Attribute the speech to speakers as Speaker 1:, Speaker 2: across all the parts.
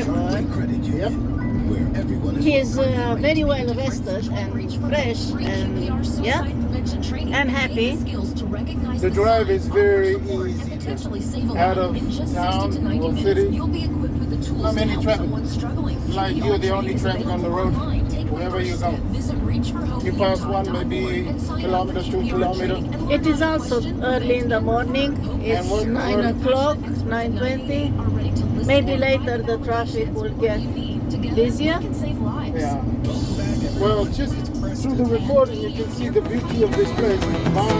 Speaker 1: driver.
Speaker 2: Yep.
Speaker 1: He's very well rested and fresh and yeah, and happy.
Speaker 2: The drive is very easy. Out of town or city, not many traffic. Like you're the only traffic on the road, wherever you go. You pass one, maybe kilometer, 2 kilometers.
Speaker 1: It is also early in the morning. It's 9 o'clock, 9:20. Maybe later the traffic will get busier.
Speaker 2: Yeah. Well, just through the recording, you can see the beauty of this place. Why?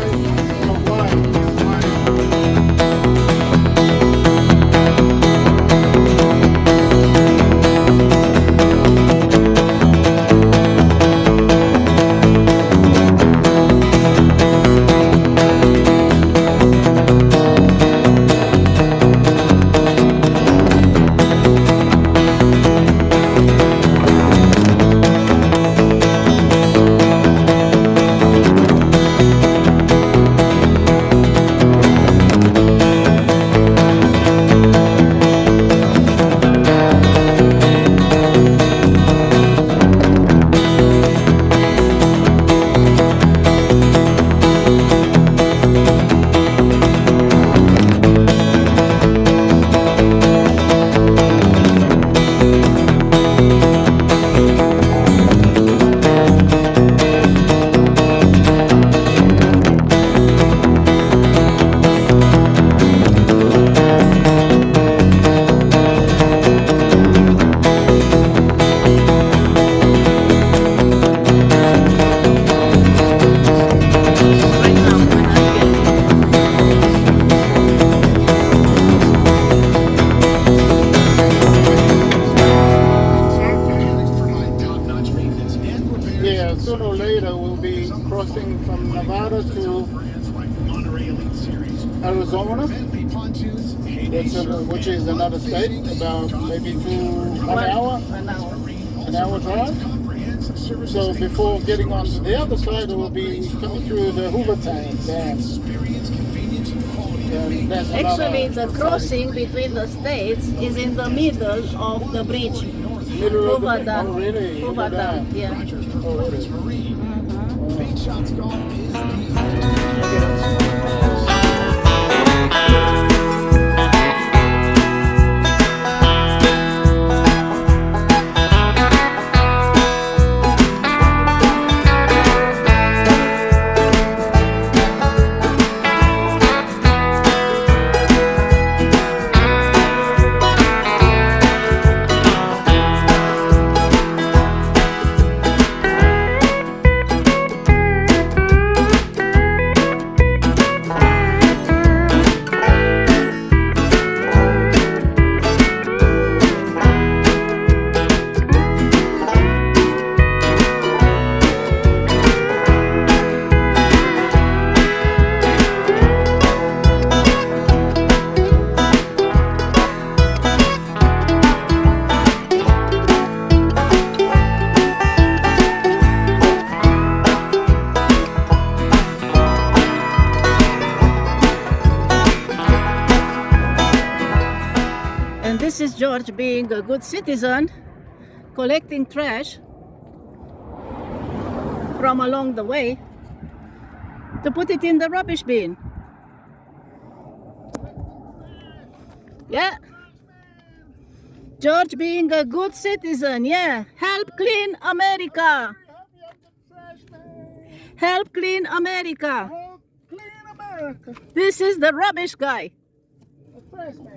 Speaker 2: Sooner or later we'll be crossing from Nevada to Arizona, which is another state, about maybe an hour drive. So before getting on to the other side, we'll be coming through the Hoover Dam.
Speaker 1: Actually, the crossing between the states is in the middle of the bridge.
Speaker 2: Hoover Dam. Oh, really?
Speaker 1: Hoover Dam, yeah.
Speaker 2: Oh, really?
Speaker 1: This is George being a good citizen, collecting trash from along the way to put it in the rubbish bin. Yeah. George being a good citizen, yeah. Help clean America. Help clean America.
Speaker 2: Help clean America.
Speaker 1: This is the rubbish guy.
Speaker 2: The trash man.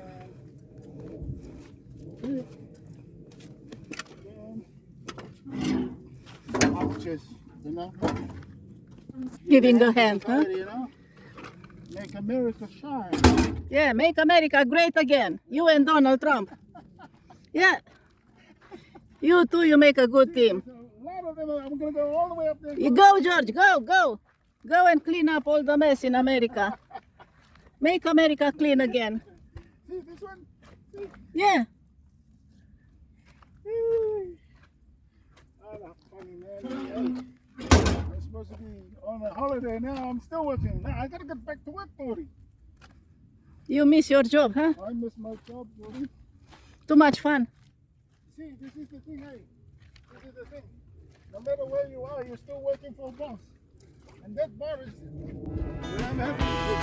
Speaker 2: Just,
Speaker 1: giving a hand, huh?
Speaker 2: Make America shine.
Speaker 1: Yeah, make America great again. You and Donald Trump. Yeah. You two, you make a good team.
Speaker 2: A lot of them, I'm going to go all the way up there.
Speaker 1: You go, George, go, go. Go and clean up all the mess in America. Make America clean again.
Speaker 2: See this one? See?
Speaker 1: Yeah.
Speaker 2: Oh, funny, man. I'm supposed to be on a holiday now. I'm still working. Now I got to get back to work, Tori.
Speaker 1: You miss your job, huh?
Speaker 2: I miss my job, Tori.
Speaker 1: Too much fun.
Speaker 2: see, this is the thing, hey. This is the thing. No matter where you are, you're still working for a boss. And that bar is where I'm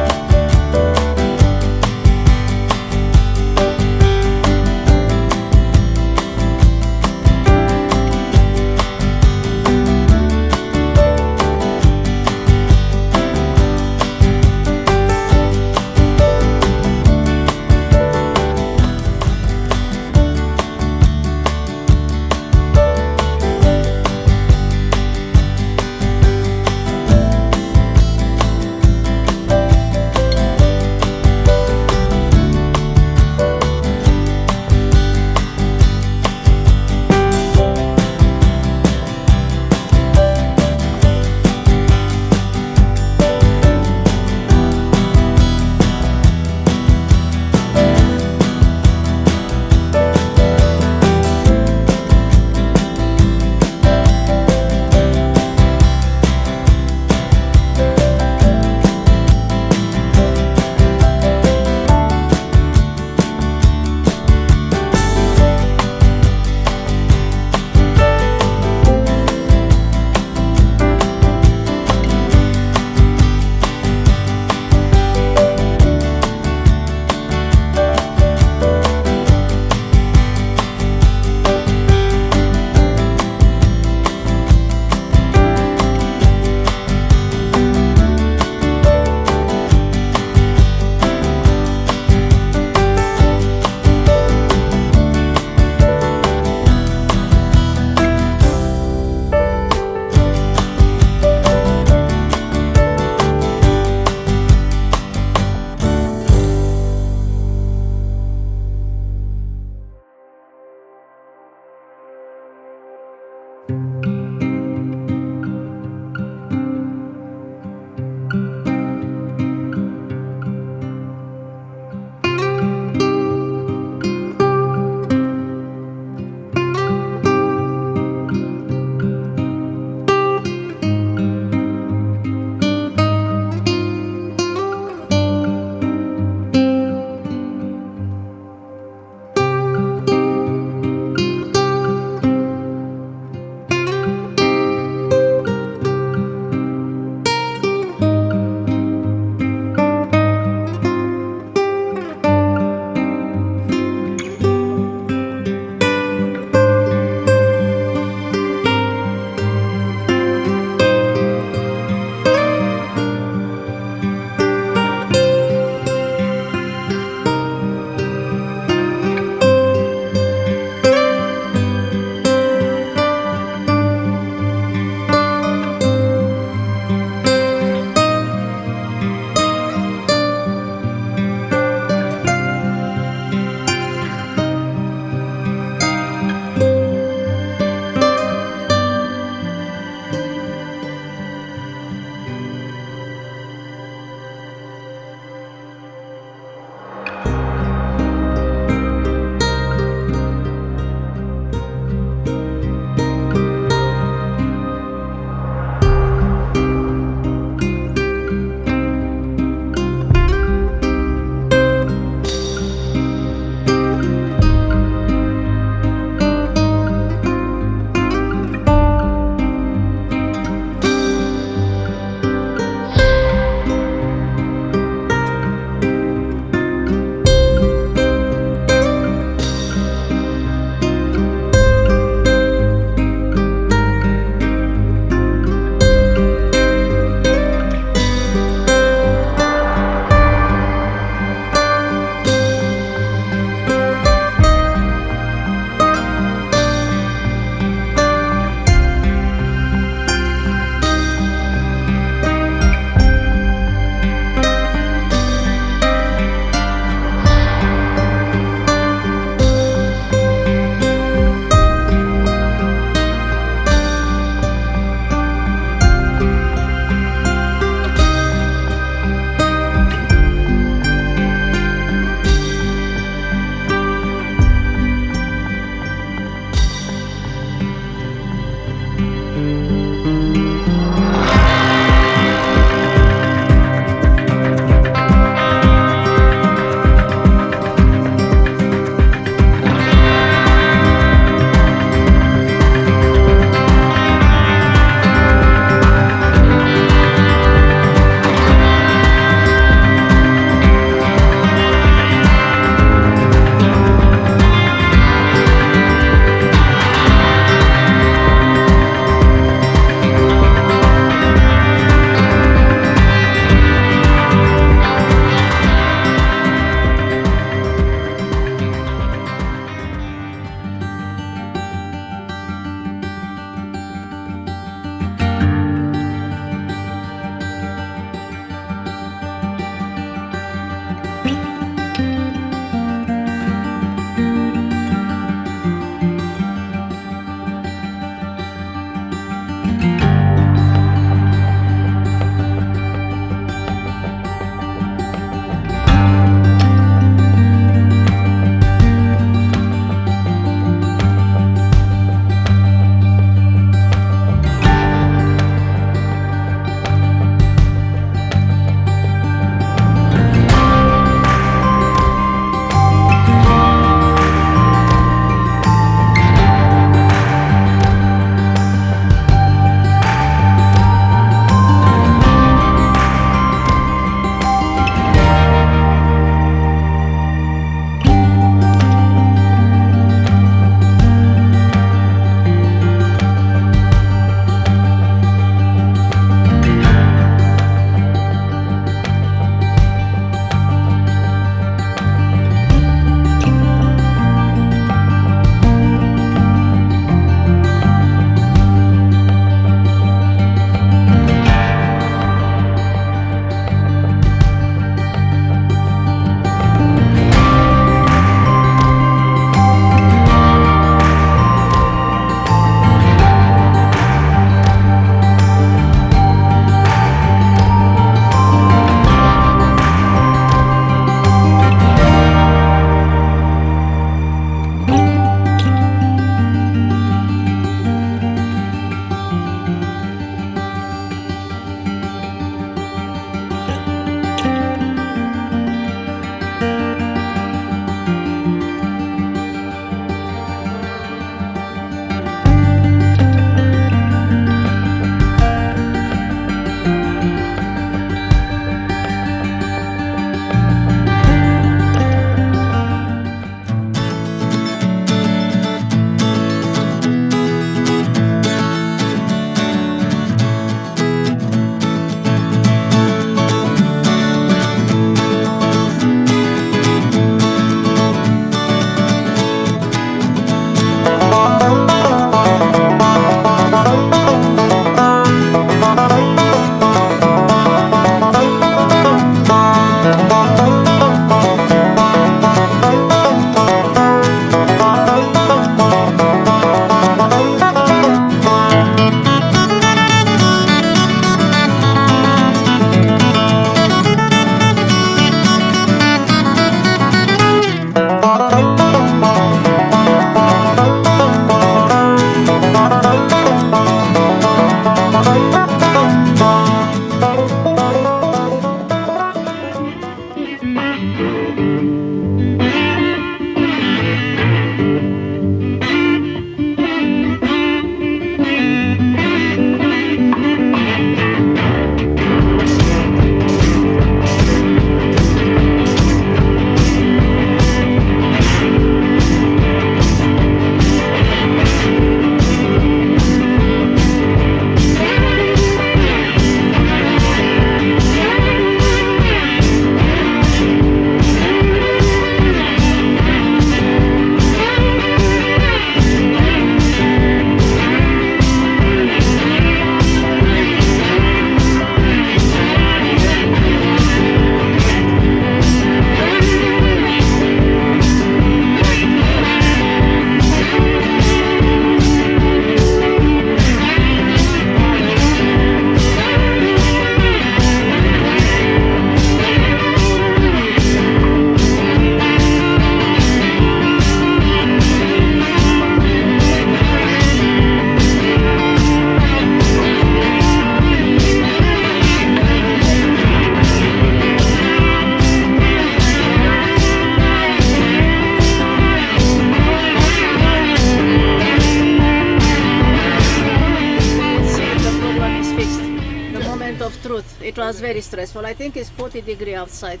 Speaker 1: It was very stressful. I think it's 40 degrees outside.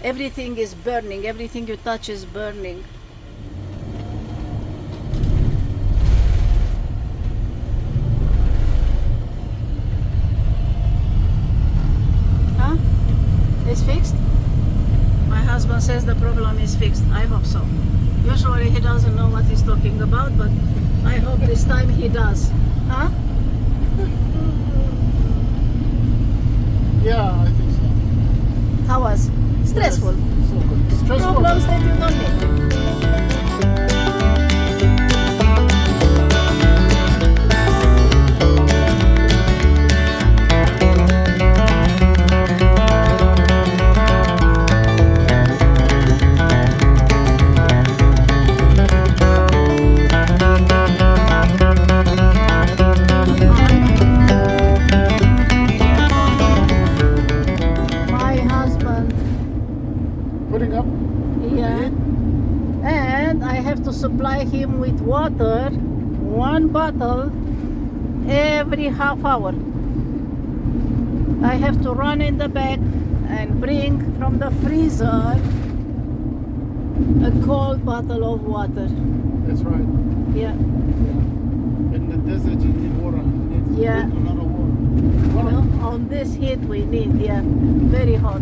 Speaker 1: Everything is burning. Everything you touch is burning. Huh? It's fixed? My husband says the problem is fixed. I hope so. Usually he doesn't know what he's talking about, but I hope this time he does. Huh?
Speaker 2: Yeah, I think so.
Speaker 1: How was? Stressful.
Speaker 2: Yes, so good. Stressful.
Speaker 1: Problems that you don't need. My husband,
Speaker 2: Putting up.
Speaker 1: yeah, and I have to supply him with water, 1 bottle every half hour. I have to run in the back and bring from the freezer a cold bottle of water.
Speaker 2: That's right.
Speaker 1: Yeah.
Speaker 2: In the desert, you need water. You need
Speaker 1: Yeah.
Speaker 2: a lot of water.
Speaker 1: Well, on this heat we need, yeah, very hot.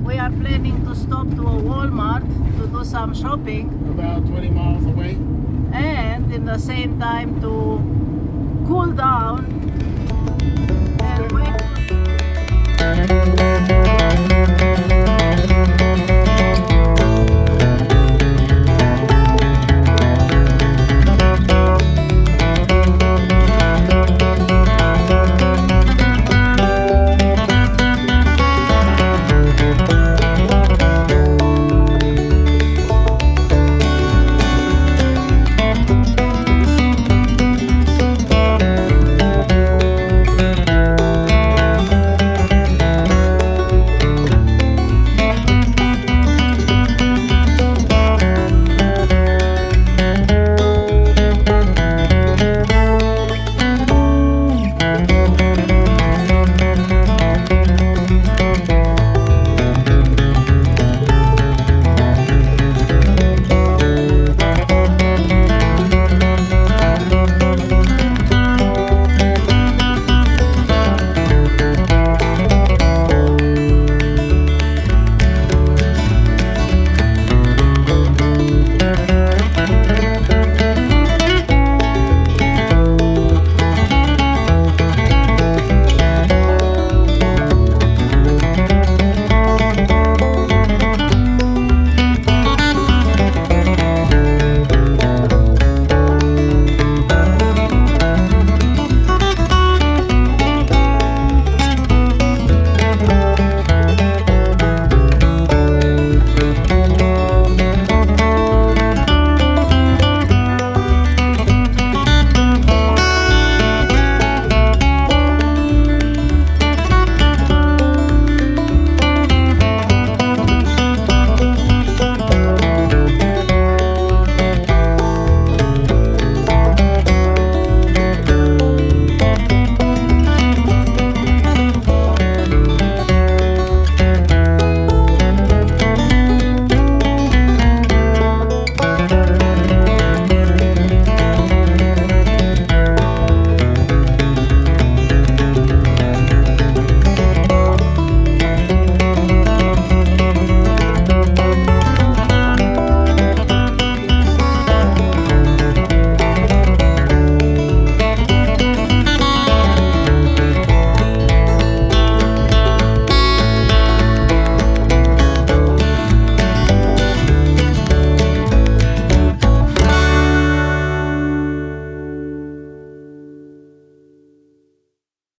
Speaker 1: We are planning to stop to a Walmart to do some shopping
Speaker 2: About 20 miles away.
Speaker 1: and in the same time to cool down and wait.